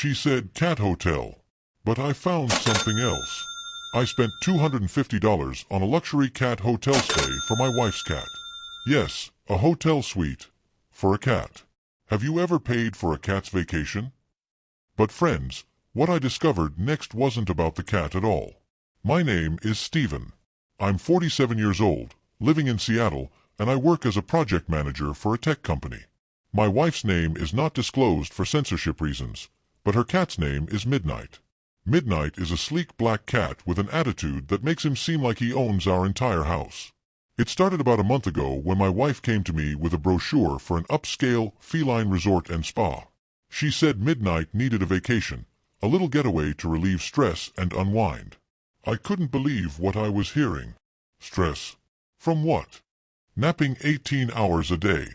She said cat hotel. But I found something else. I spent $250 on a luxury cat hotel stay for my wife's cat. Yes, a hotel suite. For a cat. Have you ever paid for a cat's vacation? But friends, what I discovered next wasn't about the cat at all. My name is Stephen. I'm 47 years old, living in Seattle, and I work as a project manager for a tech company. My wife's name is not disclosed for censorship reasons, but her cat's name is Midnight. Midnight is a sleek black cat with an attitude that makes him seem like he owns our entire house. It started about a month ago when my wife came to me with a brochure for an upscale feline resort and spa. She said Midnight needed a vacation, a little getaway to relieve stress and unwind. I couldn't believe what I was hearing. Stress? From what? Napping 18 hours a day?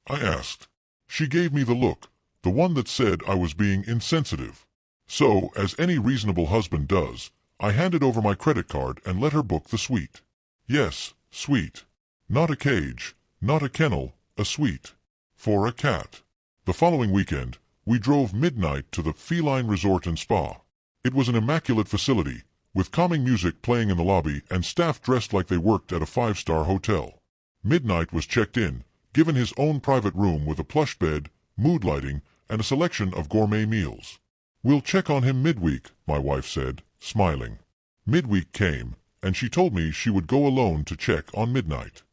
I asked. She gave me the look, the one that said I was being insensitive. So, as any reasonable husband does, I handed over my credit card and let her book the suite. Yes, suite. Not a cage, not a kennel, a suite. For a cat. The following weekend, we drove Midnight to the Feline Resort and Spa. It was an immaculate facility, with calming music playing in the lobby and staff dressed like they worked at a five-star hotel. Midnight was checked in, given his own private room with a plush bed, mood lighting, and a selection of gourmet meals. "We'll check on him midweek," my wife said, smiling. Midweek came, and she told me she would go alone to check on Midnight.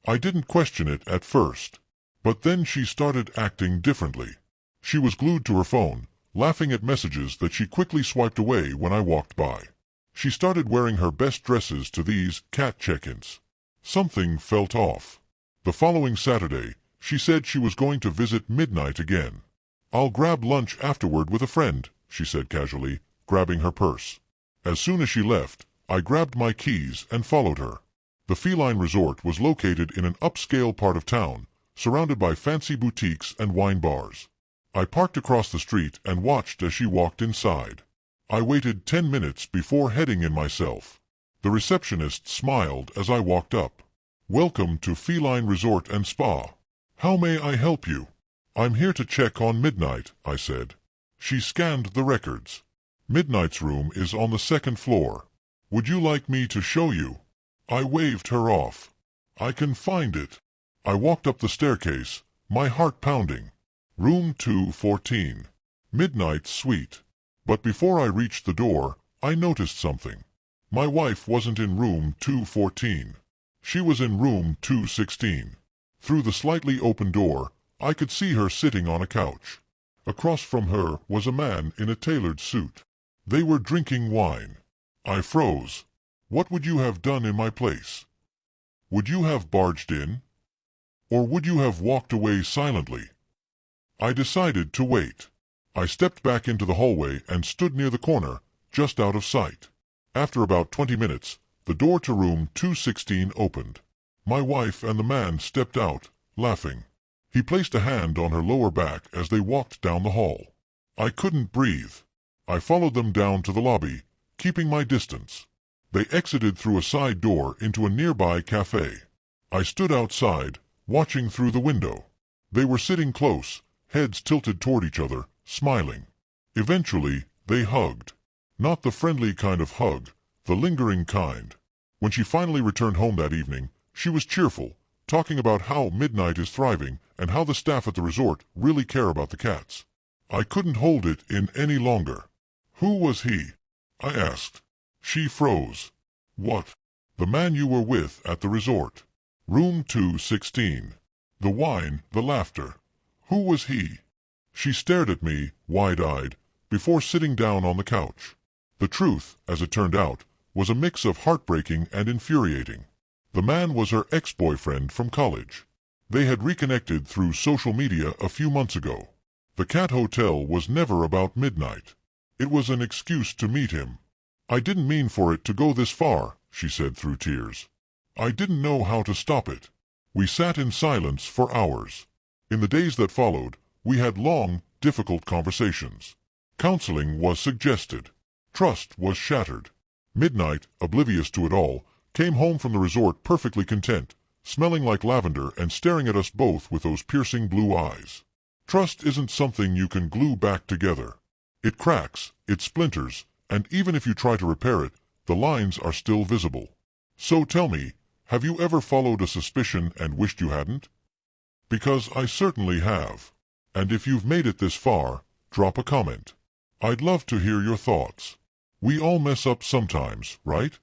I didn't question it at first. But then she started acting differently. She was glued to her phone, laughing at messages that she quickly swiped away when I walked by. She started wearing her best dresses to these cat check-ins. Something felt off. The following Saturday, she said she was going to visit Midnight again. "I'll grab lunch afterward with a friend," she said casually, grabbing her purse. As soon as she left, I grabbed my keys and followed her. The Feline Resort was located in an upscale part of town, surrounded by fancy boutiques and wine bars. I parked across the street and watched as she walked inside. I waited 10 minutes before heading in myself. The receptionist smiled as I walked up. "Welcome to Feline Resort and Spa. How may I help you?" "I'm here to check on Midnight," I said. She scanned the records. "Midnight's room is on the second floor. Would you like me to show you?" I waved her off. "I can find it." I walked up the staircase, my heart pounding. Room 214. Midnight's suite. But before I reached the door, I noticed something. My wife wasn't in room 214. She was in room 216. Through the slightly open door, I could see her sitting on a couch. Across from her was a man in a tailored suit. They were drinking wine. I froze. What would you have done in my place? Would you have barged in? Or would you have walked away silently? I decided to wait. I stepped back into the hallway and stood near the corner, just out of sight. After about 20 minutes, the door to room 216 opened. My wife and the man stepped out, laughing. He placed a hand on her lower back as they walked down the hall. I couldn't breathe. I followed them down to the lobby, keeping my distance. They exited through a side door into a nearby cafe. I stood outside, watching through the window. They were sitting close, heads tilted toward each other, smiling. Eventually, they hugged. Not the friendly kind of hug, the lingering kind. When she finally returned home that evening, she was cheerful, talking about how Midnight is thriving and how the staff at the resort really care about the cats. I couldn't hold it in any longer. "Who was he?" I asked. She froze. "What?" "The man you were with at the resort. Room 216. The wine, the laughter. Who was he?" She stared at me, wide-eyed, before sitting down on the couch. The truth, as it turned out, was a mix of heartbreaking and infuriating. The man was her ex-boyfriend from college. They had reconnected through social media a few months ago. The cat hotel was never about Midnight. It was an excuse to meet him. "I didn't mean for it to go this far," she said through tears. "I didn't know how to stop it." We sat in silence for hours. In the days that followed, we had long, difficult conversations. Counseling was suggested. Trust was shattered. Midnight, oblivious to it all, came home from the resort perfectly content, smelling like lavender and staring at us both with those piercing blue eyes. Trust isn't something you can glue back together. It cracks, it splinters, and even if you try to repair it, the lines are still visible. So tell me, have you ever followed a suspicion and wished you hadn't? Because I certainly have. And if you've made it this far, drop a comment. I'd love to hear your thoughts. We all mess up sometimes, right?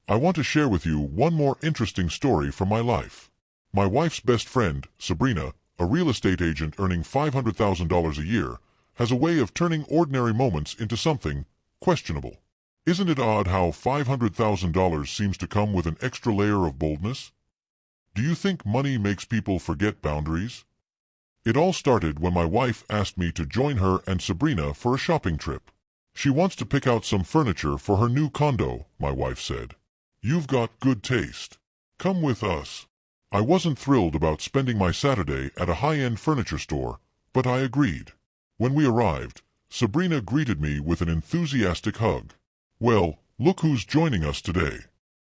I want to share with you one more interesting story from my life. My wife's best friend, Sabrina, a real estate agent earning $500,000 a year, has a way of turning ordinary moments into something questionable. Isn't it odd how $500,000 seems to come with an extra layer of boldness? Do you think money makes people forget boundaries? It all started when my wife asked me to join her and Sabrina for a shopping trip. She wants to pick out some furniture for her new condo, my wife said. You've got good taste. Come with us. I wasn't thrilled about spending my Saturday at a high-end furniture store, but I agreed. When we arrived, Sabrina greeted me with an enthusiastic hug. Well, look who's joining us today.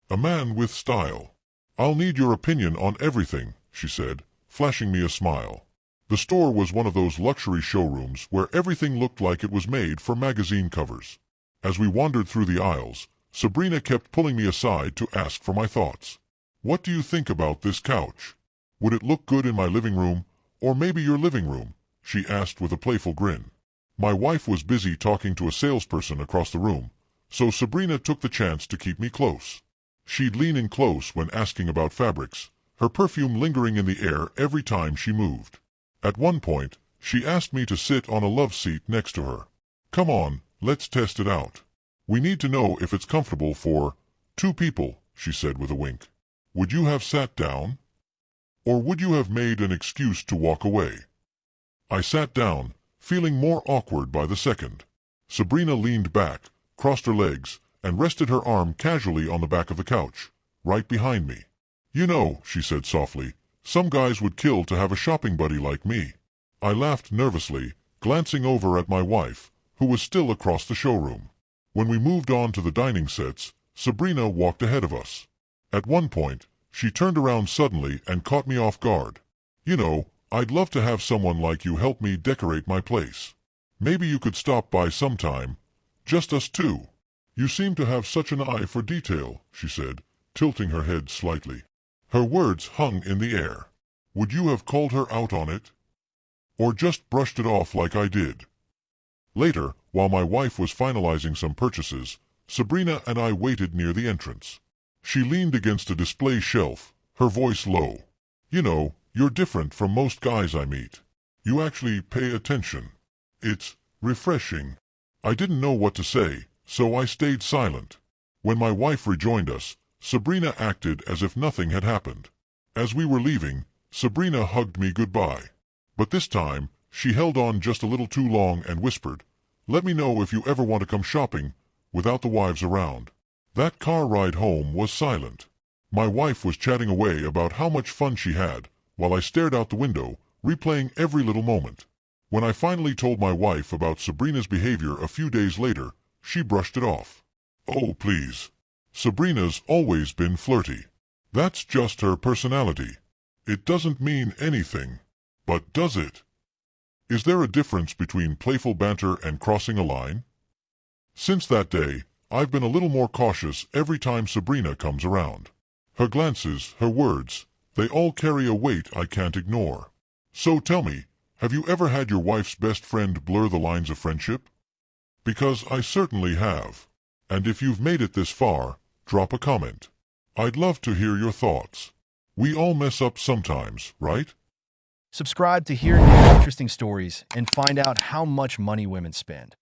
A man with style. I'll need your opinion on everything, she said, flashing me a smile. The store was one of those luxury showrooms where everything looked like it was made for magazine covers. As we wandered through the aisles, Sabrina kept pulling me aside to ask for my thoughts. What do you think about this couch? Would it look good in my living room, or maybe your living room? She asked with a playful grin. My wife was busy talking to a salesperson across the room, so Sabrina took the chance to keep me close. She'd lean in close when asking about fabrics, her perfume lingering in the air every time she moved. At one point, she asked me to sit on a love seat next to her. Come on, let's test it out. We need to know if it's comfortable for two people, she said with a wink. Would you have sat down? Or would you have made an excuse to walk away? I sat down, feeling more awkward by the second. Sabrina leaned back, crossed her legs, and rested her arm casually on the back of the couch, right behind me. You know, she said softly, some guys would kill to have a shopping buddy like me. I laughed nervously, glancing over at my wife, who was still across the showroom. When we moved on to the dining sets, Sabrina walked ahead of us. At one point, she turned around suddenly and caught me off guard. You know, I'd love to have someone like you help me decorate my place. Maybe you could stop by sometime. Just us two. You seem to have such an eye for detail, she said, tilting her head slightly. Her words hung in the air. Would you have called her out on it? Or just brushed it off like I did? Later, while my wife was finalizing some purchases, Sabrina and I waited near the entrance. She leaned against a display shelf, her voice low. You know, you're different from most guys I meet. You actually pay attention. It's refreshing. I didn't know what to say, so I stayed silent. When my wife rejoined us, Sabrina acted as if nothing had happened. As we were leaving, Sabrina hugged me goodbye. But this time, she held on just a little too long and whispered, "Let me know if you ever want to come shopping," without the wives around. That car ride home was silent. My wife was chatting away about how much fun she had, while I stared out the window, replaying every little moment. When I finally told my wife about Sabrina's behavior a few days later, she brushed it off. Oh, please. Sabrina's always been flirty. That's just her personality. It doesn't mean anything. But does it? Is there a difference between playful banter and crossing a line? Since that day, I've been a little more cautious every time Sabrina comes around. Her glances, her words, they all carry a weight I can't ignore. So tell me, have you ever had your wife's best friend blur the lines of friendship? Because I certainly have. And if you've made it this far, drop a comment. I'd love to hear your thoughts. We all mess up sometimes, right? Subscribe to hear new interesting stories and find out how much money women spend.